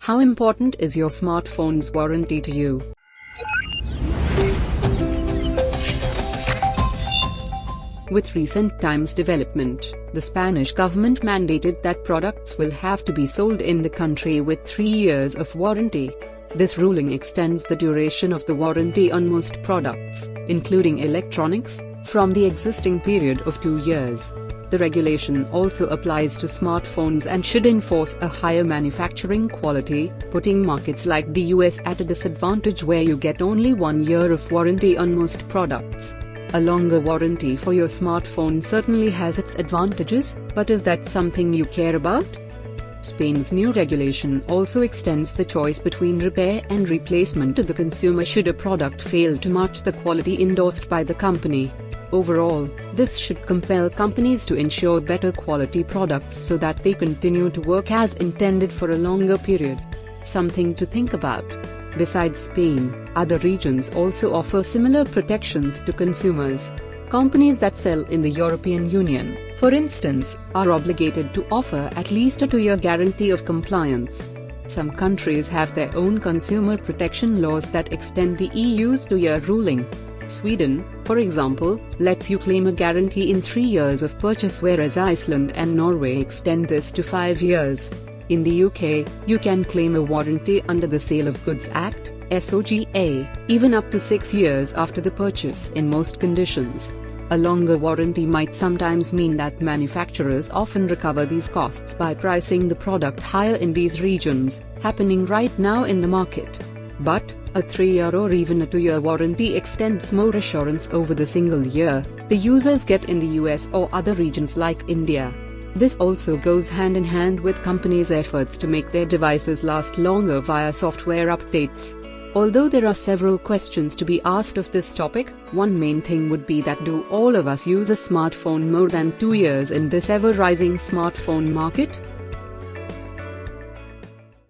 How important is your smartphone's warranty to you? With recent times development, the Spanish government mandated that products will have to be sold in the country with 3 years of warranty. This ruling extends the duration of the warranty on most products, including electronics, from the existing period of 2 years. The regulation also applies to smartphones and should enforce a higher manufacturing quality, putting markets like the US at a disadvantage where you get only 1 year of warranty on most products. A longer warranty for your smartphone certainly has its advantages, but is that something you care about? Spain's new regulation also extends the choice between repair and replacement to the consumer should a product fail to match the quality endorsed by the company. Overall, this should compel companies to ensure better quality products so that they continue to work as intended for a longer period. Something to think about. Besides Spain, other regions also offer similar protections to consumers. Companies that sell in the European Union, for instance, are obligated to offer at least a 2-year guarantee of compliance. Some countries have their own consumer protection laws that extend the EU's 2-year ruling. Sweden, for example, lets you claim a guarantee in 3 years of purchase, whereas Iceland and Norway extend this to 5 years. In the UK, you can claim a warranty under the Sale of Goods Act, SOGA, even up to 6 years after the purchase in most conditions. A longer warranty might sometimes mean that manufacturers often recover these costs by pricing the product higher in these regions, happening right now in the market. But a 3-year or even a 2-year warranty extends more assurance over the single year the users get in the US or other regions like India. This also goes hand in hand with companies' efforts to make their devices last longer via software updates. Although there are several questions to be asked of this topic, one main thing would be that do all of us use a smartphone more than 2 years in this ever-rising smartphone market?